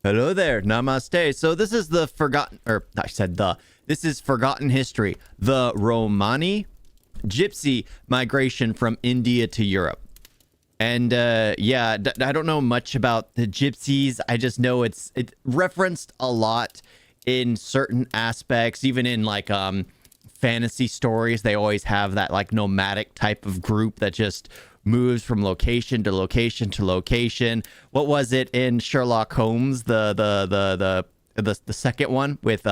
Hello there, namaste. So this is the forgotten, or I said this is forgotten history. The Romani Gypsy migration from India to Europe. And yeah, I don't know much about the Gypsies. I just know it's referenced a lot in certain aspects, even in like fantasy stories. They always have that like nomadic type of group that just moves from location to location to location. What was it in Sherlock Holmes, the second one with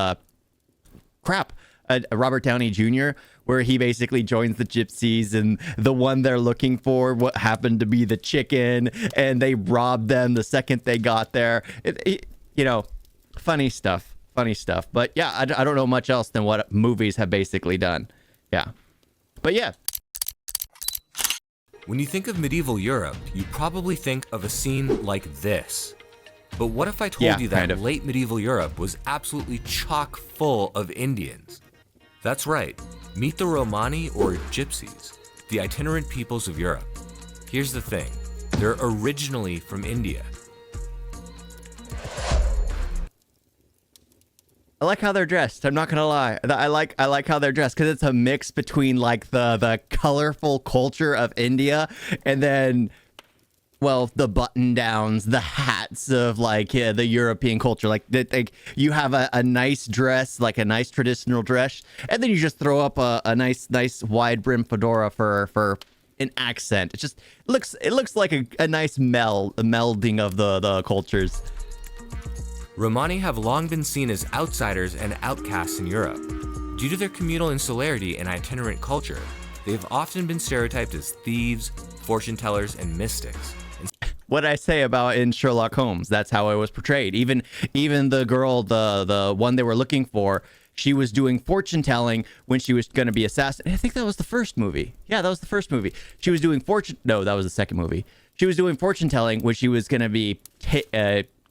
Robert Downey Jr., where he basically joins the Gypsies, and the one they're looking for what happened to be the chicken, and they robbed them the second they got there. You know, funny stuff. But yeah, I don't know much else than what movies have basically done. Yeah, but yeah. When you think of medieval Europe, you probably think of a scene like this. But what if I told you that kind of. late medieval Europe was absolutely chock full of Indians? That's right. Meet the Romani, or Gypsies, the itinerant peoples of Europe. Here's the thing. They're originally from India. I like how they're dressed. I'm not gonna lie. I like how they're dressed because it's a mix between like the colorful culture of India and then, well, the button downs, the hats of like the European culture. Like you have a nice dress, like a nice traditional dress, and then you just throw up a nice wide brim fedora for an accent. It looks like a nice melding of the cultures. Romani have long been seen as outsiders and outcasts in Europe. Due to their communal insularity and itinerant culture, they have often been stereotyped as thieves, fortune tellers, and mystics. What I say about in Sherlock Holmes, that's how it was portrayed. Even the girl, the one they were looking for, she was doing fortune telling when she was going to be assassinated. I think that was the first movie. Yeah, that was the first movie. She was doing no, that was the second movie. She was doing fortune telling when she was going to be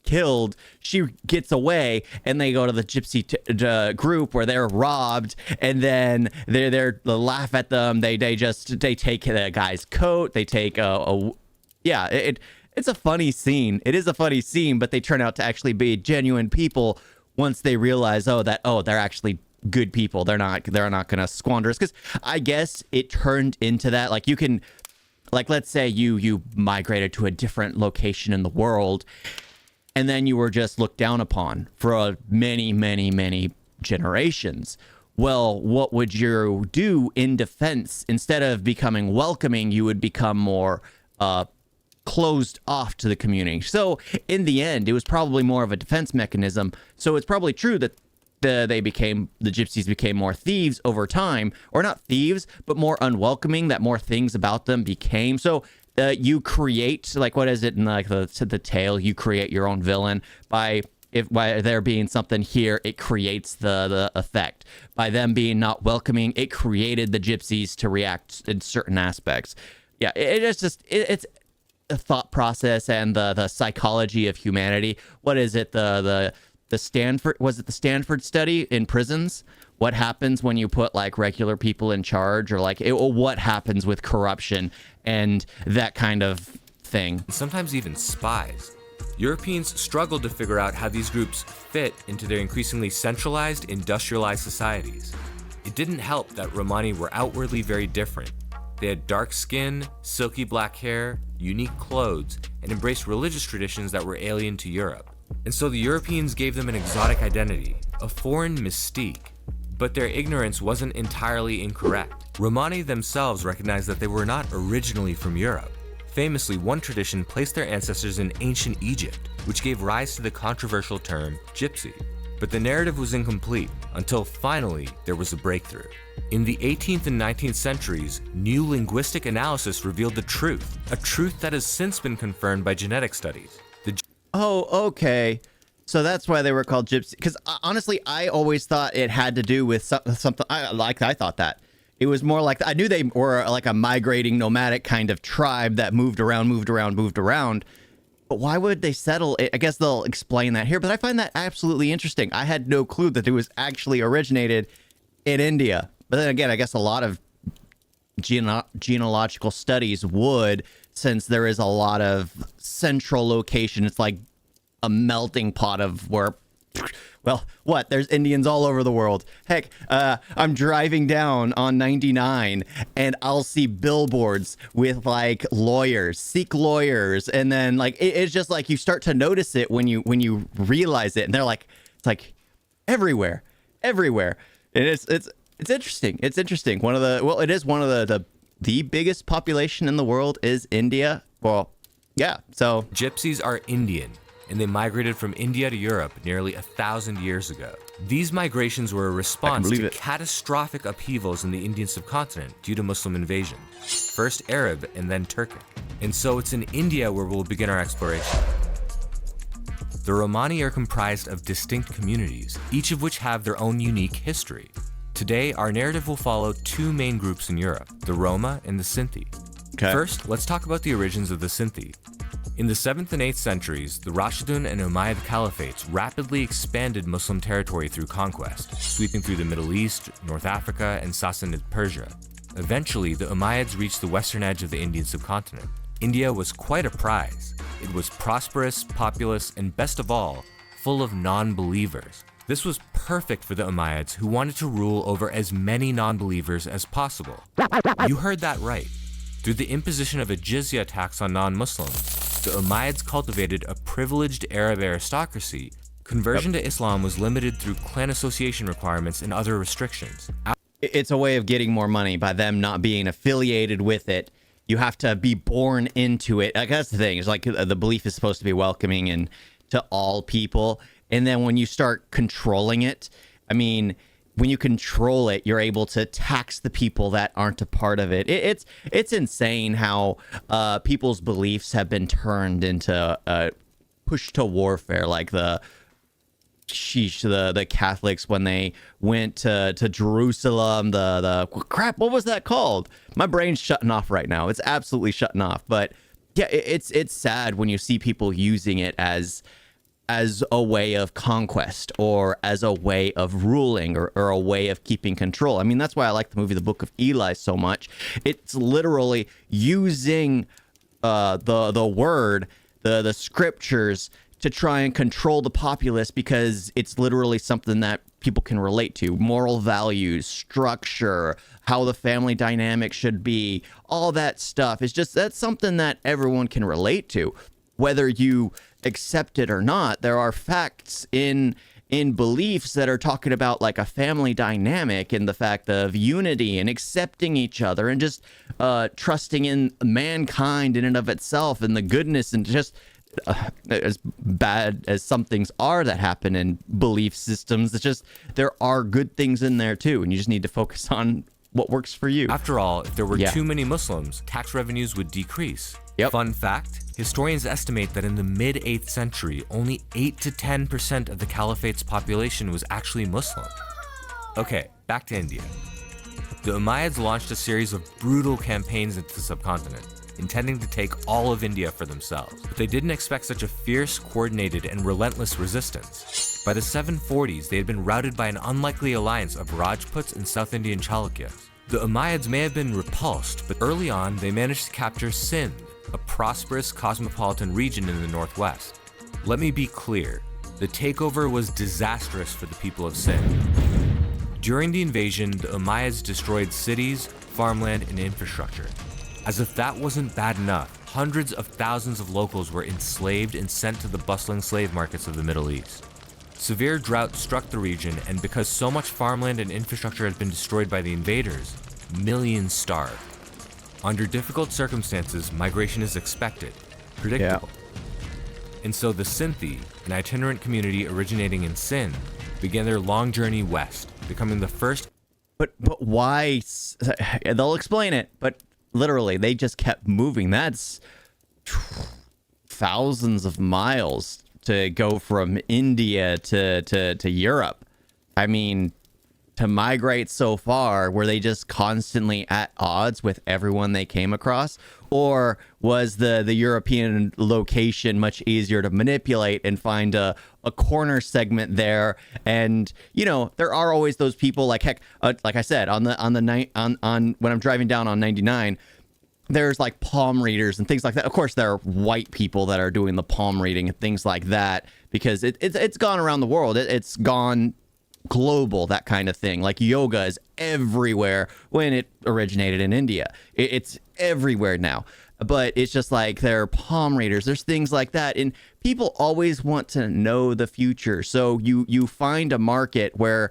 killed. She gets away, and they go to the Gypsy group where they're robbed, and then they laugh at them. They take the guy's coat. They take yeah. It's a funny scene. It is a funny scene, but they turn out to actually be genuine people once they realize, they're actually good people. They're not gonna squander us. Because I guess it turned into that. Like you can, like let's say you migrated to a different location in the world, and then you were just looked down upon for many generations. Well, what would you do in defense? Instead of becoming welcoming, you would become more closed off to the community. So in the end, it was probably more of a defense mechanism. So it's probably true that the Gypsies became more thieves over time, or not thieves, but more unwelcoming, that more things about them became. So you create, like, what is it in like the tale? You create your own villain by there being something here, it creates the effect. By them being not welcoming, it created the Gypsies to react in certain aspects. Yeah, it's a thought process and the psychology of humanity. What is it? The Stanford, was it the Stanford study in prisons? What happens when you put like regular people in charge, or like what happens with corruption and that kind of thing? Sometimes even spies. Europeans struggled to figure out how these groups fit into their increasingly centralized, industrialized societies. It didn't help that Romani were outwardly very different. They had dark skin, silky black hair, unique clothes, and embraced religious traditions that were alien to Europe. And so the Europeans gave them an exotic identity, a foreign mystique. But their ignorance wasn't entirely incorrect. Romani themselves recognized that they were not originally from Europe. Famously, one tradition placed their ancestors in ancient Egypt, which gave rise to the controversial term gypsy. But the narrative was incomplete until finally there was a breakthrough. In the 18th and 19th centuries, new linguistic analysis revealed the truth, a truth that has since been confirmed by genetic studies. Oh, okay. So that's why they were called Gypsy. Because honestly, I always thought it had to do with something. I thought that it was more like, I knew they were like a migrating nomadic kind of tribe that moved around. But why would they settle it? I guess they'll explain that here. But I find that absolutely interesting. I had no clue that it was actually originated in India. But then again, I guess a lot of genealogical studies would, since there is a lot of central location. It's like a melting pot of where, well, what? There's Indians all over the world. Heck, I'm driving down on 99 and I'll see billboards with like lawyers, Sikh lawyers. And then like, it's just like you start to notice it when you realize it. And they're like, it's like everywhere. And it's interesting. It's interesting. It is one of the biggest population in the world is India. Well, yeah. So Gypsies are Indian, and they migrated from India to Europe nearly 1,000 years ago. These migrations were a response to catastrophic upheavals in the Indian subcontinent due to Muslim invasion, first Arab and then Turkic. And so it's in India where we'll begin our exploration. The Romani are comprised of distinct communities, each of which have their own unique history. Today, our narrative will follow two main groups in Europe, the Roma and the Sinti. Okay. First, let's talk about the origins of the Sinti. In the 7th and 8th centuries, the Rashidun and Umayyad caliphates rapidly expanded Muslim territory through conquest, sweeping through the Middle East, North Africa, and Sassanid Persia. Eventually, the Umayyads reached the western edge of the Indian subcontinent. India was quite a prize. It was prosperous, populous, and best of all, full of non-believers. This was perfect for the Umayyads, who wanted to rule over as many non-believers as possible. You heard that right. Through the imposition of a jizya tax on non-Muslims, the Umayyads cultivated a privileged Arab aristocracy. Conversion to Islam was limited through clan association requirements and other restrictions. It's a way of getting more money by them not being affiliated with it. You have to be born into it. Like, that's the thing. It's like the belief is supposed to be welcoming and to all people. And then when you start controlling it, I mean, when you control it, you're able to tax the people that aren't a part of it. It's insane how people's beliefs have been turned into push to warfare. Like the Catholics when they went to Jerusalem. The crap. What was that called? My brain's shutting off right now. It's absolutely shutting off. But yeah, it's sad when you see people using it as a way of conquest or as a way of ruling or a way of keeping control. I mean, that's why I like the movie The Book of Eli so much. It's literally using the word, the scriptures to try and control the populace because it's literally something that people can relate to. Moral values, structure, how the family dynamic should be, all that stuff. It's just, that's something that everyone can relate to. Whether you accept it or not, there are facts in beliefs that are talking about like a family dynamic and the fact of unity and accepting each other and just trusting in mankind in and of itself and the goodness and just as bad as some things are that happen in belief systems, it's just there are good things in there too, and you just need to focus on what works for you. After all, if there were too many Muslims, tax revenues would decrease. Yep. Fun fact, historians estimate that in the mid-8th century, only 8 to 10% of the caliphate's population was actually Muslim. Okay, back to India. The Umayyads launched a series of brutal campaigns into the subcontinent, intending to take all of India for themselves. But they didn't expect such a fierce, coordinated, and relentless resistance. By the 740s, they had been routed by an unlikely alliance of Rajputs and South Indian Chalukyas. The Umayyads may have been repulsed, but early on, they managed to capture Sindh, a prosperous cosmopolitan region in the northwest. Let me be clear, the takeover was disastrous for the people of Sindh. During the invasion, the Umayyads destroyed cities, farmland, and infrastructure. As if that wasn't bad enough, hundreds of thousands of locals were enslaved and sent to the bustling slave markets of the Middle East. Severe drought struck the region, and because so much farmland and infrastructure had been destroyed by the invaders, millions starved. Under difficult circumstances, migration is expected, predictable. And so the Sinti, an itinerant community originating in Sindh, began their long journey west, becoming the first. But why? They'll explain it, but literally, they just kept moving. That's thousands of miles to go from India to Europe. I mean, to migrate so far, were they just constantly at odds with everyone they came across? Or was the European location much easier to manipulate and find a corner segment there? And, you know, there are always those people like, heck, like I said, on when I'm driving down on 99, there's like palm readers and things like that. Of course, there are white people that are doing the palm reading and things like that because it's gone around the world. It's gone global, that kind of thing. Like yoga is everywhere when it originated in India. It's everywhere now. But it's just like there are palm readers. There's things like that. And people always want to know the future. So you find a market where,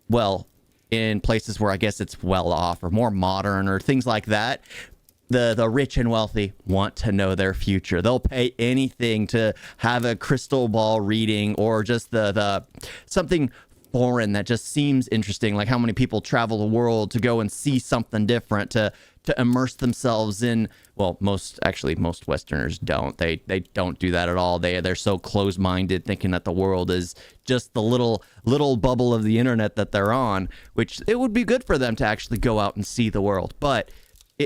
well, in places where I guess it's well off or more modern or things like that, the rich and wealthy want to know their future. They'll pay anything to have a crystal ball reading or just the something foreign that just seems interesting. Like how many people travel the world to go and see something different, to immerse themselves in, well, most Westerners don't. They don't do that at all. They're so close-minded, thinking that the world is just the little bubble of the internet that they're on, which it would be good for them to actually go out and see the world. But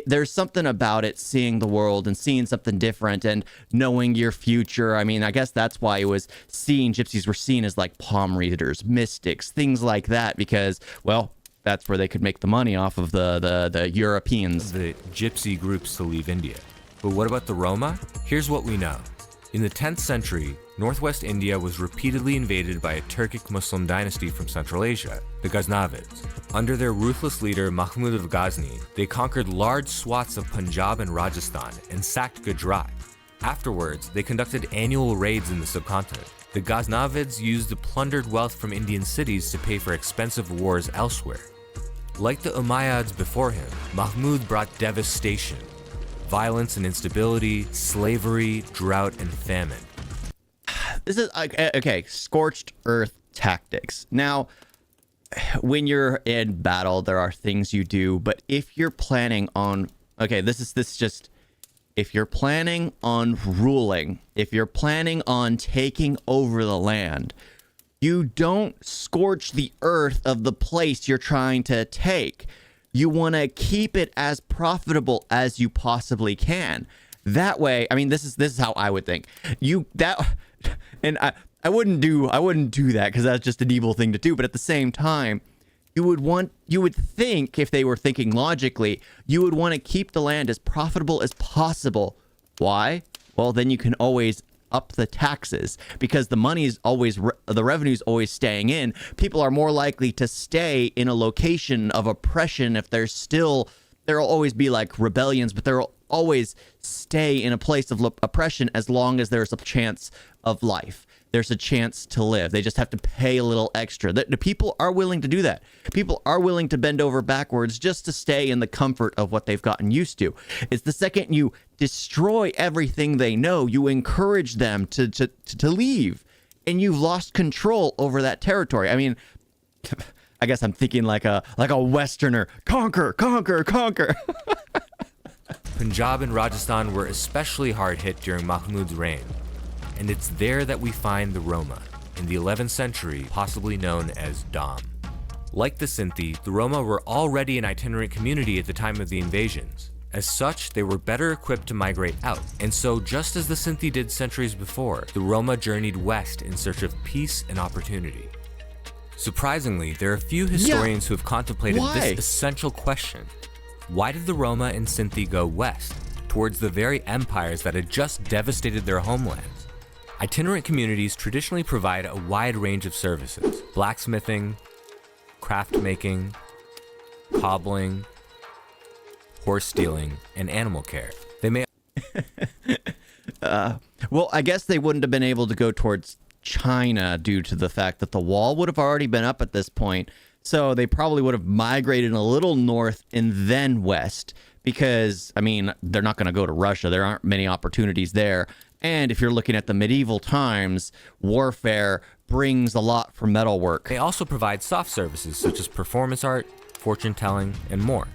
there's something about it, seeing the world and seeing something different and knowing your future. I mean, I guess that's why it was gypsies were seen as like palm readers, mystics, things like that, because, well, that's where they could make the money off of the Europeans. The gypsy groups to leave India. But what about the Roma? Here's what we know. In the 10th century, northwest India was repeatedly invaded by a Turkic Muslim dynasty from Central Asia, the Ghaznavids. Under their ruthless leader Mahmud of Ghazni, they conquered large swaths of Punjab and Rajasthan and sacked Gujarat. Afterwards, they conducted annual raids in the subcontinent. The Ghaznavids used the plundered wealth from Indian cities to pay for expensive wars elsewhere. Like the Umayyads before him, Mahmud brought devastation, violence and instability, slavery, drought, and famine. This is okay. Scorched earth tactics. Now, when you're in battle, there are things you do, but if you're planning on, if you're planning on ruling, if you're planning on taking over the land, you don't scorch the earth of the place you're trying to take. You want to keep it as profitable as you possibly can. That way, I mean, this is how I would think. I wouldn't do that because that's just an evil thing to do. But at the same time, you would think, if they were thinking logically, you would want to keep the land as profitable as possible. Why? Well, then you can always up the taxes because the money is always, the revenue is always staying in. People are more likely to stay in a location of oppression if there'll always be like rebellions, but they'll always stay in a place of oppression as long as there's a chance of life. There's a chance to live. They just have to pay a little extra. The people are willing to do that. People are willing to bend over backwards just to stay in the comfort of what they've gotten used to. It's the second you destroy everything they know, you encourage them to leave, and you've lost control over that territory. I mean, I guess I'm thinking like a Westerner. Conquer, conquer, conquer. Punjab and Rajasthan were especially hard hit during Mahmud's reign. And it's there that we find the Roma, in the 11th century, possibly known as Dom. Like the Sinti, the Roma were already an itinerant community at the time of the invasions. As such, they were better equipped to migrate out. And so, just as the Sinti did centuries before, the Roma journeyed west in search of peace and opportunity. Surprisingly, there are few historians who have contemplated this essential question. Why did the Roma and Sinti go west, towards the very empires that had just devastated their homelands? Itinerant communities traditionally provide a wide range of services: blacksmithing, craft making, cobbling, horse stealing, and animal care. They may well, I guess they wouldn't have been able to go towards China due to the fact that the wall would have already been up at this point. So they probably would have migrated a little north and then west because, I mean, they're not going to go to Russia. There aren't many opportunities there. And if you're looking at the medieval times, warfare brings a lot from metalwork. They also provide soft services such as performance art, fortune telling, and more.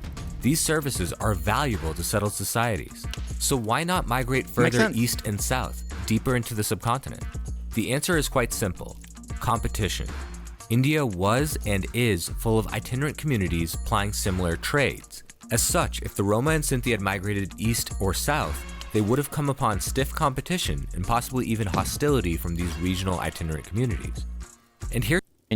These services are valuable to settled societies. So why not migrate further east and south, deeper into the subcontinent? The answer is quite simple: competition. India was and is full of itinerant communities plying similar trades. As such, if the Roma and Sinti had migrated east or south, they would have come upon stiff competition and possibly even hostility from these regional itinerant communities. And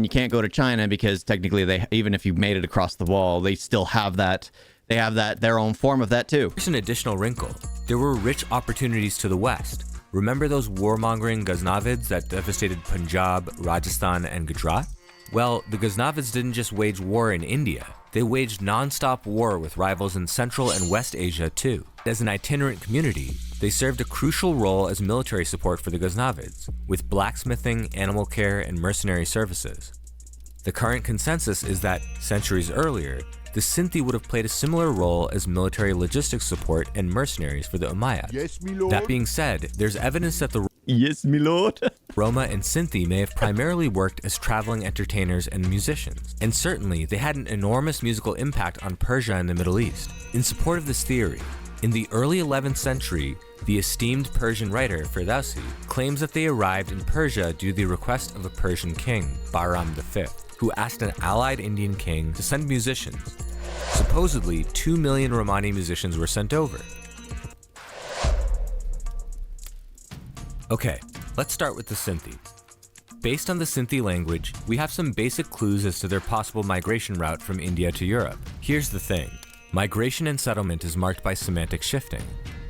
you can't go to China because technically even if you made it across the wall, they still have that They have their own form of that too. Here's an additional wrinkle. There were rich opportunities to the west. Remember those warmongering Ghaznavids that devastated Punjab, Rajasthan, and Gujarat? Well, the Ghaznavids didn't just wage war in India. They waged non-stop war with rivals in Central and West Asia too. As an itinerant community, they served a crucial role as military support for the Ghaznavids, with blacksmithing, animal care, and mercenary services. The current consensus is that, centuries earlier, the Sinti would have played a similar role as military logistics support and mercenaries for the Umayyads. Yes, my lord. That being said, there's evidence that the Yes, my lord. Roma and Sinti may have primarily worked as traveling entertainers and musicians, and certainly they had an enormous musical impact on Persia and the Middle East. In support of this theory, in the early 11th century, the esteemed Persian writer Ferdowsi claims that they arrived in Persia due to the request of a Persian king, Bahram V, who asked an allied Indian king to send musicians. Supposedly, 2 million Romani musicians were sent over. Okay, let's start with the Sinti. Based on the Sinti language, we have some basic clues as to their possible migration route from India to Europe. Here's the thing. Migration and settlement is marked by semantic shifting.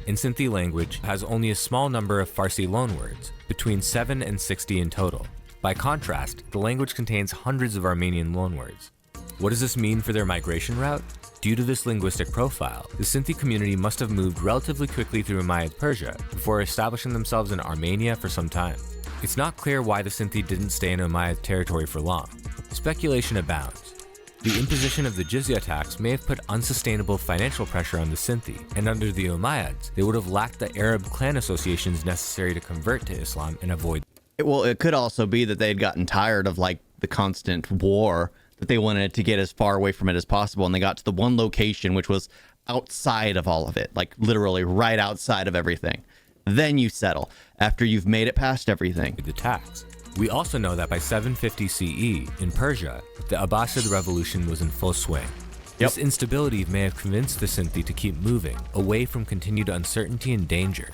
In Sinti language, has only a small number of Farsi loanwords, between 7 and 60 in total. By contrast, the language contains hundreds of Armenian loanwords. What does this mean for their migration route? Due to this linguistic profile, the Sinti community must have moved relatively quickly through Umayyad Persia before establishing themselves in Armenia for some time. It's not clear why the Sinti didn't stay in Umayyad territory for long. Speculation abounds. The imposition of the jizya tax may have put unsustainable financial pressure on the Sinti, and under the Umayyads, they would have lacked the Arab clan associations necessary to convert to Islam and avoid. Well, it could also be that they had gotten tired of like the constant war, that they wanted to get as far away from it as possible, and they got to the one location which was outside of all of it, like literally right outside of everything. Then you settle after you've made it past everything. The tax. We also know that by 750 CE, in Persia, the Abbasid revolution was in full swing. This instability may have convinced the Sinti to keep moving, away from continued uncertainty and danger.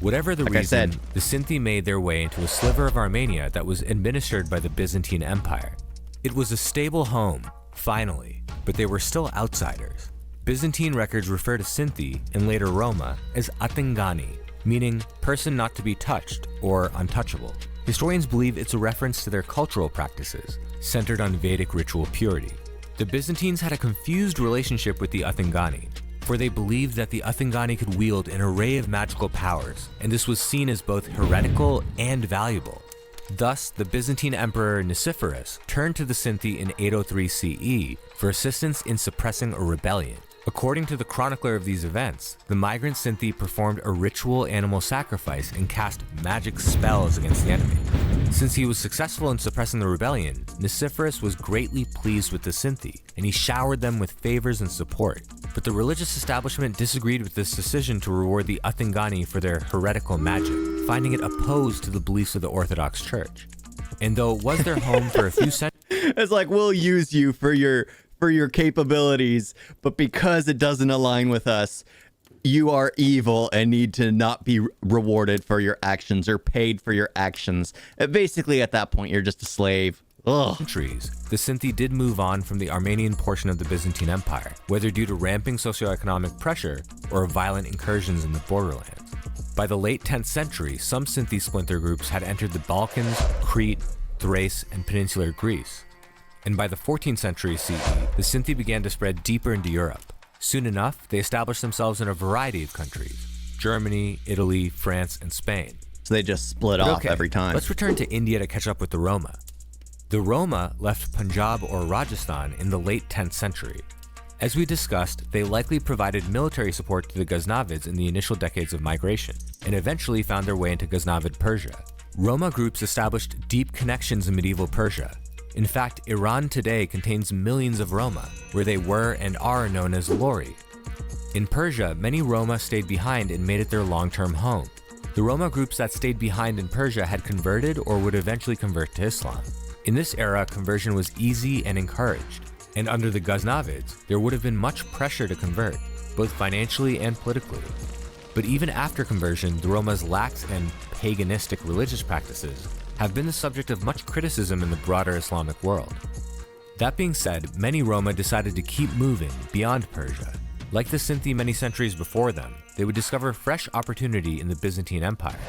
Whatever the reason, the Sinti made their way into a sliver of Armenia that was administered by the Byzantine Empire. It was a stable home, finally, but they were still outsiders. Byzantine records refer to Sinti, and later Roma, as Atingani, meaning person not to be touched or untouchable. Historians believe it's a reference to their cultural practices, centered on Vedic ritual purity. The Byzantines had a confused relationship with the Atingani, for they believed that the Atingani could wield an array of magical powers, and this was seen as both heretical and valuable. Thus, the Byzantine Emperor Nicephorus turned to the Sinti in 803 CE for assistance in suppressing a rebellion. According to the chronicler of these events, the migrant Sinti performed a ritual animal sacrifice and cast magic spells against the enemy. Since he was successful in suppressing the rebellion, Nicephorus was greatly pleased with the Sinti, and he showered them with favors and support. But the religious establishment disagreed with this decision to reward the Atingani for their heretical magic, finding it opposed to the beliefs of the Orthodox Church. And though it was their home for a few centuries, It's like, we'll use you for your capabilities, but because it doesn't align with us, you are evil and need to not be rewarded for your actions or paid for your actions. Basically, at that point, you're just a slave. Ugh. The Sinti did move on from the Armenian portion of the Byzantine Empire, whether due to ramping socioeconomic pressure or violent incursions in the borderlands. By the late 10th century, some Sinti splinter groups had entered the Balkans, Crete, Thrace, and peninsular Greece. And by the 14th century CE, the Sinti began to spread deeper into Europe. Soon enough, they established themselves in a variety of countries: Germany, Italy, France, and Spain. So they just split off every time. Let's return to India to catch up with the Roma. The Roma left Punjab or Rajasthan in the late 10th century. As we discussed, they likely provided military support to the Ghaznavids in the initial decades of migration, and eventually found their way into Ghaznavid Persia. Roma groups established deep connections in medieval Persia. In fact, Iran today contains millions of Roma, where they were and are known as Lori. In Persia, many Roma stayed behind and made it their long-term home. The Roma groups that stayed behind in Persia had converted or would eventually convert to Islam. In this era, conversion was easy and encouraged, and under the Ghaznavids, there would have been much pressure to convert, both financially and politically. But even after conversion, the Roma's lax and paganistic religious practices have been the subject of much criticism in the broader Islamic world. That being said, many Roma decided to keep moving beyond Persia. Like the Sinti many centuries before them, they would discover fresh opportunity in the Byzantine Empire.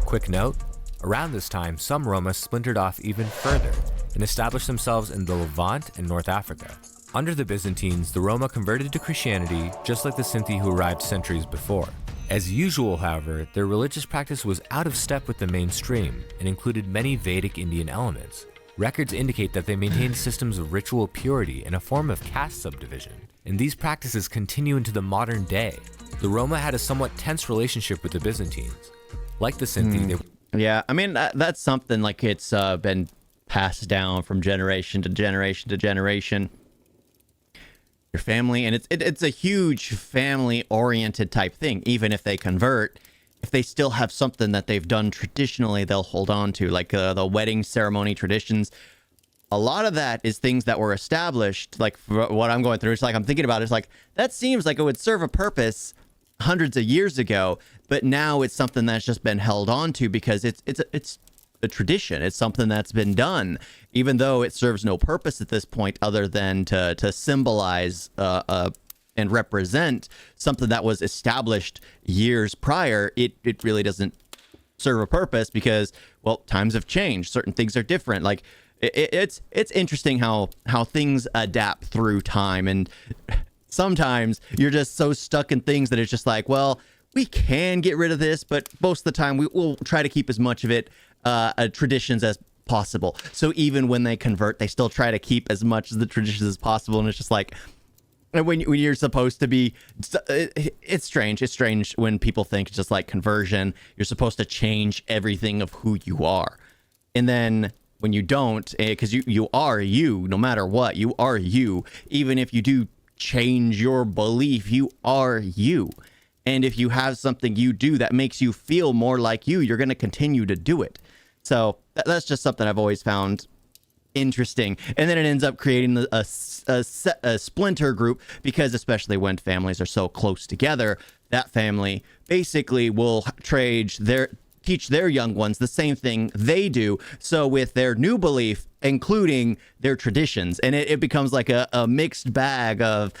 Quick note, around this time, some Roma splintered off even further and established themselves in the Levant and North Africa. Under the Byzantines, the Roma converted to Christianity just like the Sinti who arrived centuries before. As usual, however, their religious practice was out of step with the mainstream and included many Vedic Indian elements. Records indicate that they maintained systems of ritual purity and a form of caste subdivision, and these practices continue into the modern day. The Roma had a somewhat tense relationship with the Byzantines. Like the Sinti, Yeah, I mean, that's something like it's been passed down from generation to generation to generation. Your family, and it's a huge family-oriented type thing. Even if they convert, if they still have something that they've done traditionally, they'll hold on to, like the wedding ceremony traditions. A lot of that is things that were established, like for what I'm going through. It's like I'm thinking about it, it's like that seems like it would serve a purpose hundreds of years ago, but now it's something that's just been held on to because it's a tradition. It's something that's been done, even though it serves no purpose at this point other than to symbolize and represent something that was established years prior. It really doesn't serve a purpose because, well, times have changed. Certain things are different. Like it's interesting how things adapt through time, and sometimes you're just so stuck in things that it's just like, well, we can get rid of this, but most of the time we'll try to keep as much of it traditions as possible. So even when they convert, they still try to keep as much of the traditions as possible. And it's just like when you're supposed to be, it's strange. It's strange when people think it's just like conversion. You're supposed to change everything of who you are. And then when you don't, because you are you, no matter what, you are you. Even if you do change your belief, you are you. And if you have something you do that makes you feel more like you're going to continue to do it. So that's just something I've always found interesting. And then it ends up creating a splinter group because, especially when families are so close together, that family basically will teach their young ones the same thing they do. So with their new belief, including their traditions, and it becomes like a mixed bag of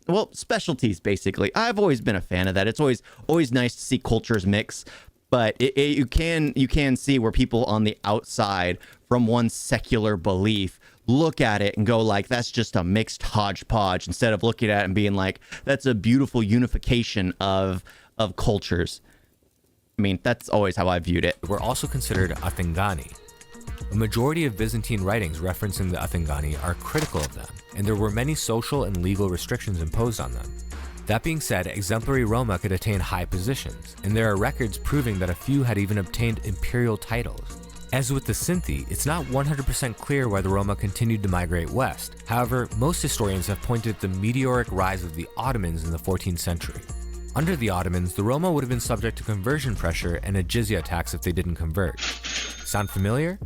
well, specialties, basically. I've always been a fan of that. It's always nice to see cultures mix, but you can see where people on the outside from one secular belief look at it and go like, that's just a mixed hodgepodge, instead of looking at it and being like, that's a beautiful unification of cultures. I mean, that's always how I viewed it. Were also considered Athingani. A majority of Byzantine writings referencing the Athingani are critical of them, and there were many social and legal restrictions imposed on them. That being said, exemplary Roma could attain high positions, and there are records proving that a few had even obtained imperial titles. As with the Sinti, it's not 100% clear why the Roma continued to migrate west. However, most historians have pointed at the meteoric rise of the Ottomans in the 14th century. Under the Ottomans, the Roma would have been subject to conversion pressure and a jizya tax if they didn't convert. Sound familiar?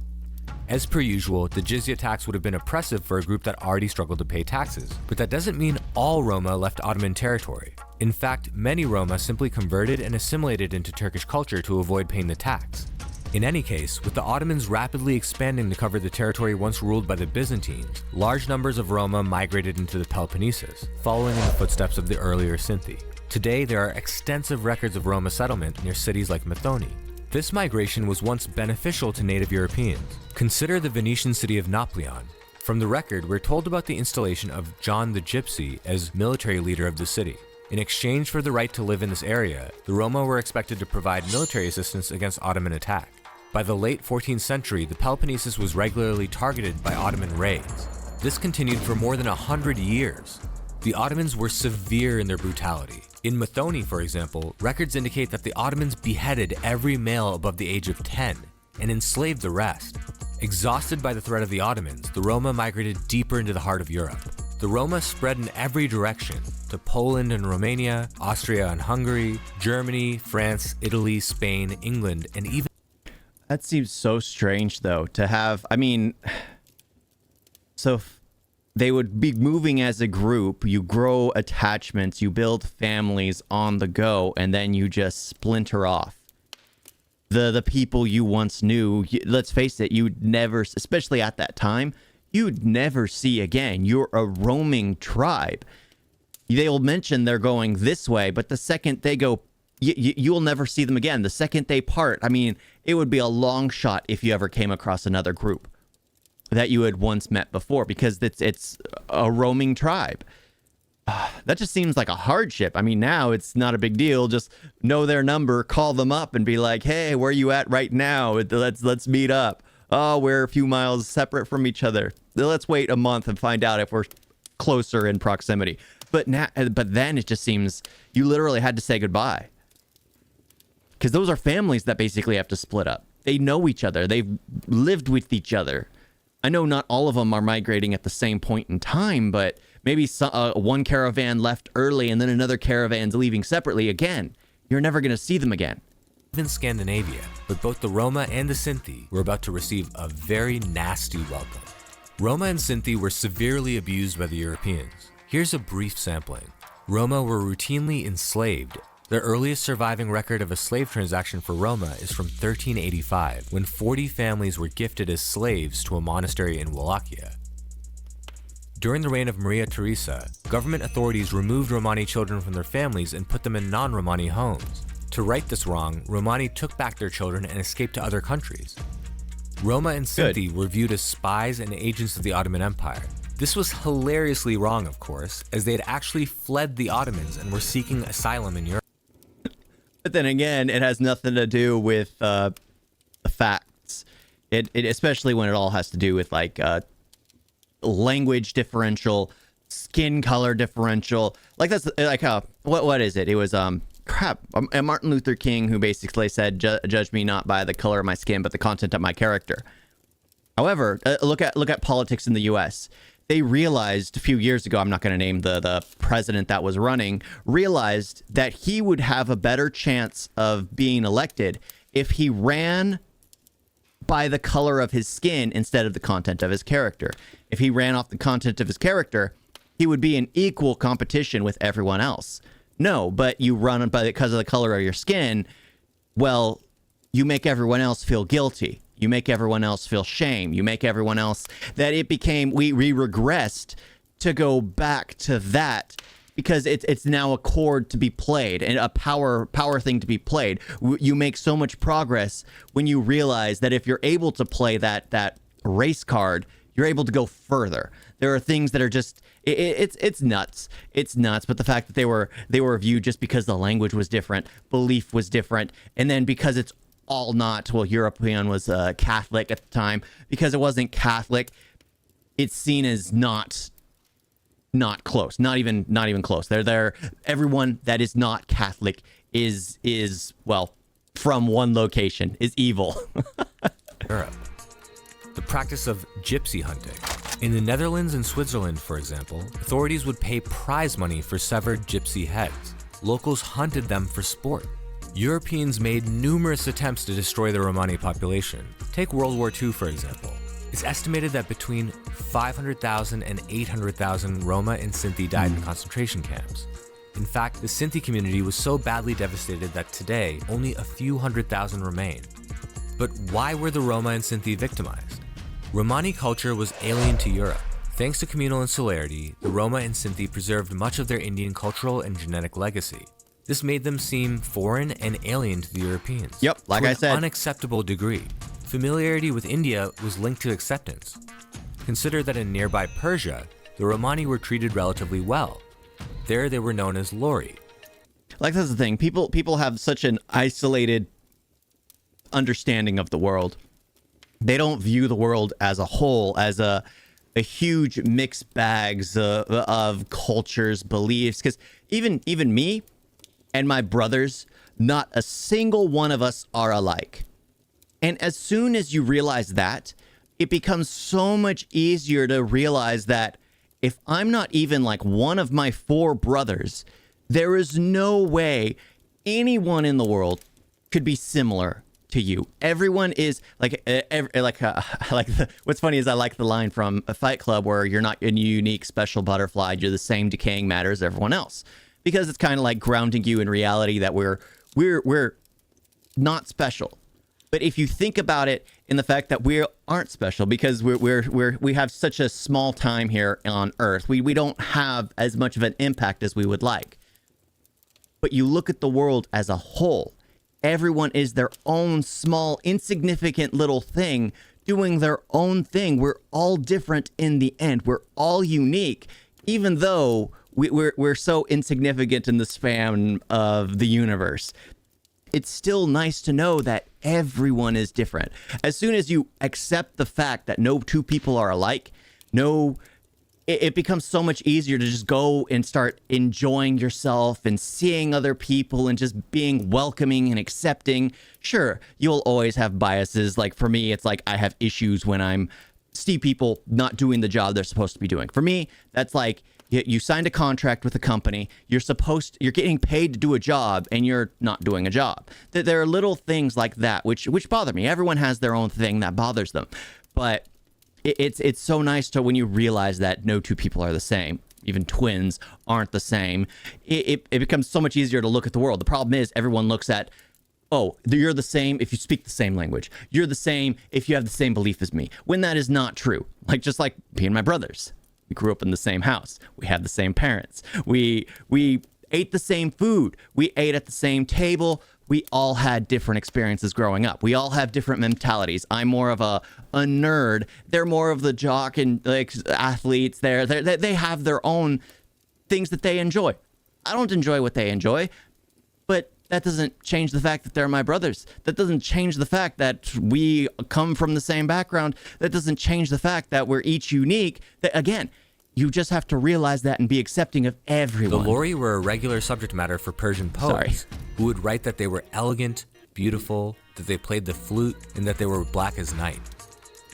As per usual, the jizya tax would have been oppressive for a group that already struggled to pay taxes, but that doesn't mean all Roma left Ottoman territory. In fact, many Roma simply converted and assimilated into Turkish culture to avoid paying the tax. In any case, with the Ottomans rapidly expanding to cover the territory once ruled by the Byzantines, large numbers of Roma migrated into the Peloponnesus, following in the footsteps of the earlier Sinti. Today, there are extensive records of Roma settlement near cities like Methoni. This migration was once beneficial to native Europeans. Consider the Venetian city of Napoleon. From the record, we're told about the installation of John the Gypsy as military leader of the city. In exchange for the right to live in this area, the Roma were expected to provide military assistance against Ottoman attack. By the late 14th century, the Peloponnesus was regularly targeted by Ottoman raids. This continued for more than 100 years. The Ottomans were severe in their brutality. In Methoni, for example, records indicate that the Ottomans beheaded every male above the age of 10 and enslaved the rest. Exhausted by the threat of the Ottomans, the Roma migrated deeper into the heart of Europe. The Roma spread in every direction, to Poland and Romania, Austria and Hungary, Germany, France, Italy, Spain, England, and even... That seems so strange, though, to have, I mean, so they would be moving as a group, you grow attachments, you build families on the go, and then you just splinter off. The people you once knew, let's face it, you'd never, especially at that time, you'd never see again. You're a roaming tribe. they'll mention they're going this way, but the second they go, you'll never see them again. The second they part, I mean, it would be a long shot if you ever came across another group that you had once met before, because it's a roaming tribe. That just seems like a hardship. I mean, now it's not a big deal. Just know their number, call them up, and be like, "Hey, where are you at right now? Let's meet up. Oh, we're a few miles separate from each other. Let's wait a month and find out if we're closer in proximity." But then it just seems you literally had to say goodbye, because those are families that basically have to split up. They know each other. They've lived with each other. I know not all of them are migrating at the same point in time, but maybe one caravan left early and then another caravan's leaving separately. Again, you're never going to see them again. In Scandinavia, but both the Roma and the Sinti were about to receive a very nasty welcome. Roma and Sinti were severely abused by the Europeans. Here's a brief sampling. Roma were routinely enslaved. The earliest surviving record of a slave transaction for Roma is from 1385, when 40 families were gifted as slaves to a monastery in Wallachia. During the reign of Maria Theresa, government authorities removed Romani children from their families and put them in non-Romani homes. To right this wrong, Romani took back their children and escaped to other countries. Roma and Sinti were viewed as spies and agents of the Ottoman Empire. This was hilariously wrong, of course, as they had actually fled the Ottomans and were seeking asylum in Europe. But then again, it has nothing to do with the facts. It especially when it all has to do with like language differential, skin color differential. Like that's like what is it? It was Martin Luther King, who basically said, "Judge me not by the color of my skin, but the content of my character." However, look at politics in the U.S. They realized a few years ago, I'm not going to name the president that was running, realized that he would have a better chance of being elected if he ran by the color of his skin instead of the content of his character. If he ran off the content of his character, he would be in equal competition with everyone else. No, but you run because of the color of your skin, well, you make everyone else feel guilty. You make everyone else feel shame. You make everyone else that it became, we regressed to go back to that because it's now a chord to be played and a power thing to be played. You make so much progress when you realize that if you're able to play that race card, you're able to go further. There are things that are just, it's nuts. It's nuts. But the fact that they were viewed just because the language was different, belief was different, and then because it's all not, well, European was Catholic at the time, because it wasn't Catholic, it's seen as not close, not even close. They're everyone that is not Catholic is well, from one location, is evil. Europe. The practice of gypsy hunting. In the Netherlands and Switzerland, for example, authorities would pay prize money for severed gypsy heads. Locals hunted them for sport. Europeans made numerous attempts to destroy the Romani population. Take World War II, for example. It's estimated that between 500,000 and 800,000 Roma and Sinti died in concentration camps. In fact, the Sinti community was so badly devastated that today, only a few 100,000 remain. But why were the Roma and Sinti victimized? Romani culture was alien to Europe. Thanks to communal insularity, the Roma and Sinti preserved much of their Indian cultural and genetic legacy. This made them seem foreign and alien to the Europeans. Yep, like I said. To an unacceptable degree. Familiarity with India was linked to acceptance. Consider that in nearby Persia, the Romani were treated relatively well. There they were known as Lori. Like that's the thing. People have such an isolated understanding of the world. They don't view the world as a whole, as a huge mixed bags of cultures, beliefs. Because even me and my brothers, not a single one of us are alike. And as soon as you realize that, it becomes so much easier to realize that if I'm not even like one of my four brothers, there is no way anyone in the world could be similar to you. Everyone is like what's funny is I like the line from a Fight Club where you're not a unique special butterfly, you're the same decaying matter as everyone else. Because it's kind of like grounding you in reality that we're not special. But if you think about it in the fact that we aren't special because we have such a small time here on Earth, we don't have as much of an impact as we would like. But you look at the world as a whole, everyone is their own small, insignificant little thing doing their own thing. We're all different in the end. We're all unique, even though we're so insignificant in the span of the universe. It's still nice to know that everyone is different. As soon as you accept the fact that no two people are alike, it becomes so much easier to just go and start enjoying yourself and seeing other people and just being welcoming and accepting. Sure, you'll always have biases. Like for me, it's like I have issues when I'm see people not doing the job they're supposed to be doing. For me, that's like you signed a contract with a company. You're getting paid to do a job and you're not doing a job. There are little things like that which bother me. Everyone has their own thing that bothers them, but it's so nice to when you realize that no two people are the same. Even twins aren't the same. It becomes so much easier to look at the world. The problem is everyone looks at, oh, you're the same if you speak the same language. You're the same if you have the same belief as me. When that is not true. Like just like me and my brothers. We grew up in the same house. We had the same parents. We ate the same food. We ate at the same table. We all had different experiences growing up. We all have different mentalities. I'm more of a nerd. They're more of the jock and like athletes. They have their own things that they enjoy. I don't enjoy what they enjoy, but that doesn't change the fact that they're my brothers. That doesn't change the fact that we come from the same background. That doesn't change the fact that we're each unique. That, again, you just have to realize that and be accepting of everyone. The Lori were a regular subject matter for Persian poets who would write that they were elegant, beautiful, that they played the flute, and that they were black as night.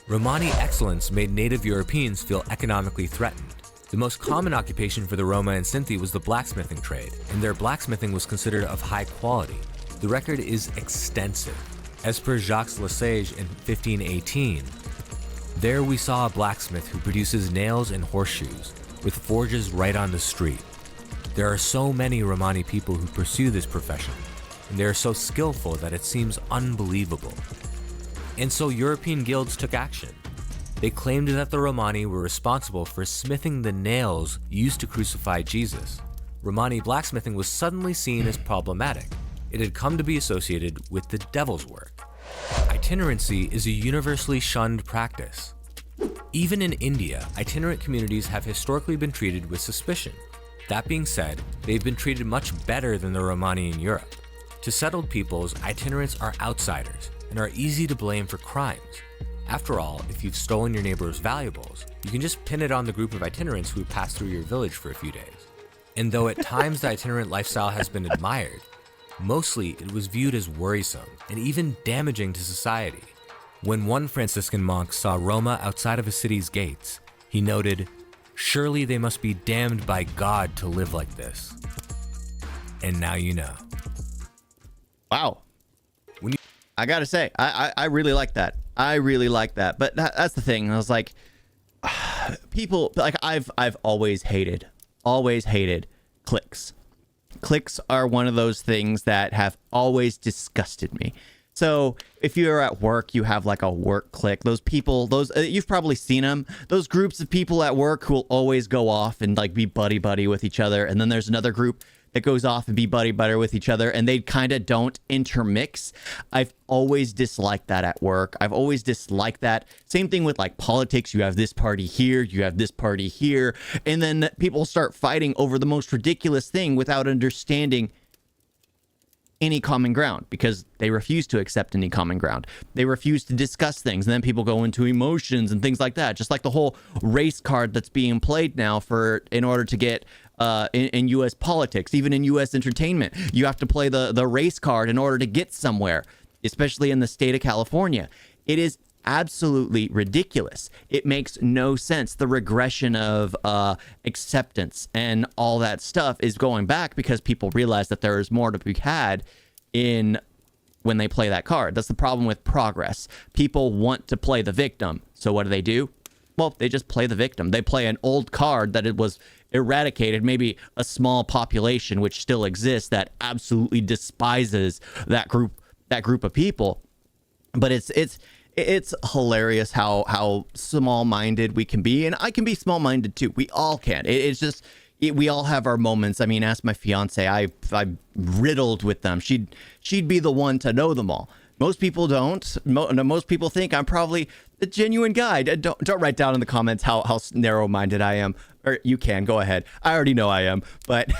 Romani excellence made native Europeans feel economically threatened. The most common occupation for the Roma and Sinti was the blacksmithing trade, and their blacksmithing was considered of high quality. The record is extensive. As per Jacques Lesage in 1518, there we saw a blacksmith who produces nails and horseshoes, with forges right on the street. There are so many Romani people who pursue this profession, and they are so skillful that it seems unbelievable. And so European guilds took action. They claimed that the Romani were responsible for smithing the nails used to crucify Jesus. Romani blacksmithing was suddenly seen as problematic. It had come to be associated with the devil's work. Itinerancy is a universally shunned practice. Even in India, itinerant communities have historically been treated with suspicion. That being said, they've been treated much better than the Romani in Europe. To settled peoples, itinerants are outsiders and are easy to blame for crimes. After all, if you've stolen your neighbor's valuables, you can just pin it on the group of itinerants who pass through your village for a few days. And though at times the itinerant lifestyle has been admired, mostly it was viewed as worrisome and even damaging to society. When one Franciscan monk saw Roma outside of a city's gates, he noted, "Surely they must be damned by God to live like this." And now you know. Wow. I gotta say, I really like that. I really like that. But that's the thing. I was like, people like I've always hated cliques. Cliques are one of those things that have always disgusted me. So if you're at work, you have like a work clique. Those people, you've probably seen them. Those groups of people at work who will always go off and like be buddy with each other. And then there's another group that goes off and be buddy with each other, and they kind of don't intermix. I've always disliked that at work. I've always disliked that. Same thing with like politics. You have this party here, you have this party here, and then people start fighting over the most ridiculous thing without understanding any common ground because they refuse to accept any common ground. They refuse to discuss things, and then people go into emotions and things like that. Just like the whole race card that's being played now in order to get in U.S. politics, even in U.S. entertainment, you have to play the race card in order to get somewhere, especially in the state of California. It is absolutely ridiculous. It makes no sense. The regression of acceptance and all that stuff is going back because people realize that there is more to be had in when they play that card. That's the problem with progress. People want to play the victim. So what do? Well, they just play the victim. They play an old card that it was eradicated, maybe a small population which still exists that absolutely despises that group of people. But it's hilarious how small-minded we can be, and I can be small-minded too. We all can. It's just we all have our moments. I mean, ask my fiance. I'm riddled with them. She'd be the one to know them all. Most people don't. Most people think I'm probably a genuine guy. Don't write down in the comments how narrow-minded I am. Or you can go ahead. I already know I am, but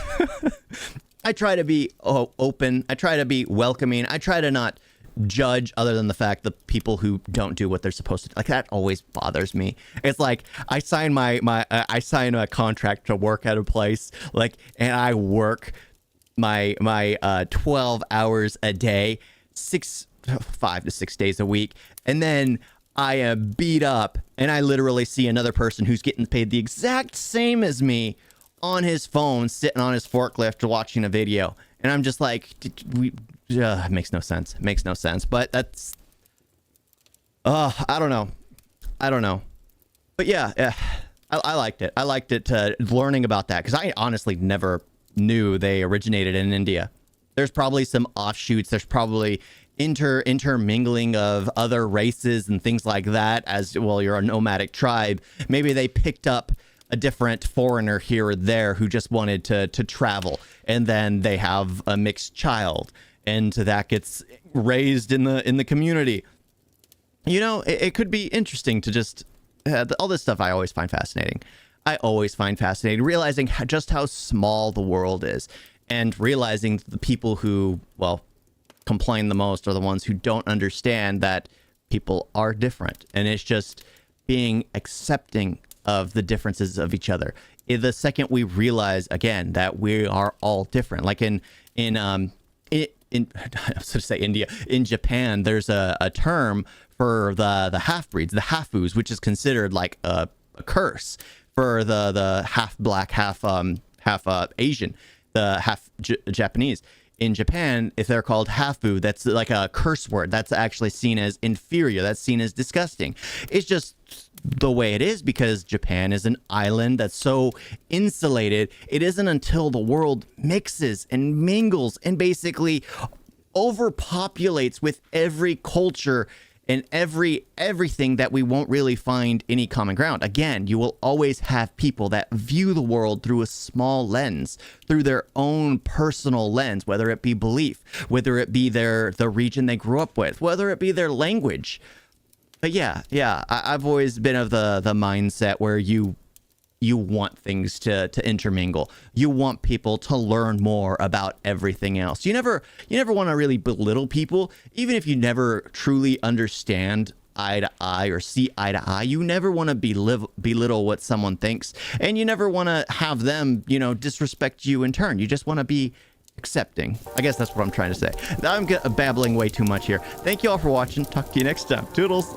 I try to be open. I try to be welcoming. I try to not judge, other than the fact the people who don't do what they're supposed to do. Like, that always bothers me. It's like I sign I sign a contract to work at a place, like, and I work my 12 hours a day, 5 to 6 days a week, and then I am beat up, and I literally see another person who's getting paid the exact same as me on his phone, sitting on his forklift watching a video, and I'm just like, it makes no sense. It makes no sense. But that's, I don't know. But yeah, I liked it. I liked it, learning about that, because I honestly never knew they originated in India. There's probably some offshoots. There's probably intermingling of other races and things like that. As well, you're a nomadic tribe. Maybe they picked up a different foreigner here or there who just wanted to travel, and then they have a mixed child, and that gets raised in the community. You know, it could be interesting to just all this stuff. I always find fascinating. Realizing just how small the world is, and realizing the people who, well, complain the most are the ones who don't understand that people are different, and it's just being accepting of the differences of each other. The second we realize, again, that we are all different, like in I was going to say India, in Japan, there's a term for the half breeds, the hafus, which is considered like a curse for the half black, half Asian, the half Japanese. In Japan, if they're called hafu, that's like a curse word. That's actually seen as inferior. That's seen as disgusting. It's just the way it is, because Japan is an island that's so insulated. It isn't until the world mixes and mingles and basically overpopulates with every culture and everything that we won't really find any common ground. Again, you will always have people that view the world through a small lens, through their own personal lens, whether it be belief, whether it be the region they grew up with, whether it be their language. But yeah, I've always been of the mindset where you want things to intermingle. You want people to learn more about everything else. You never want to really belittle people, even if you never truly understand eye to eye or see eye to eye. You never want to belittle what someone thinks, and you never want to have them, disrespect you in turn. You just want to be accepting. I guess that's what I'm trying to say. Now I'm babbling way too much here. Thank you all for watching. Talk to you next time. Toodles.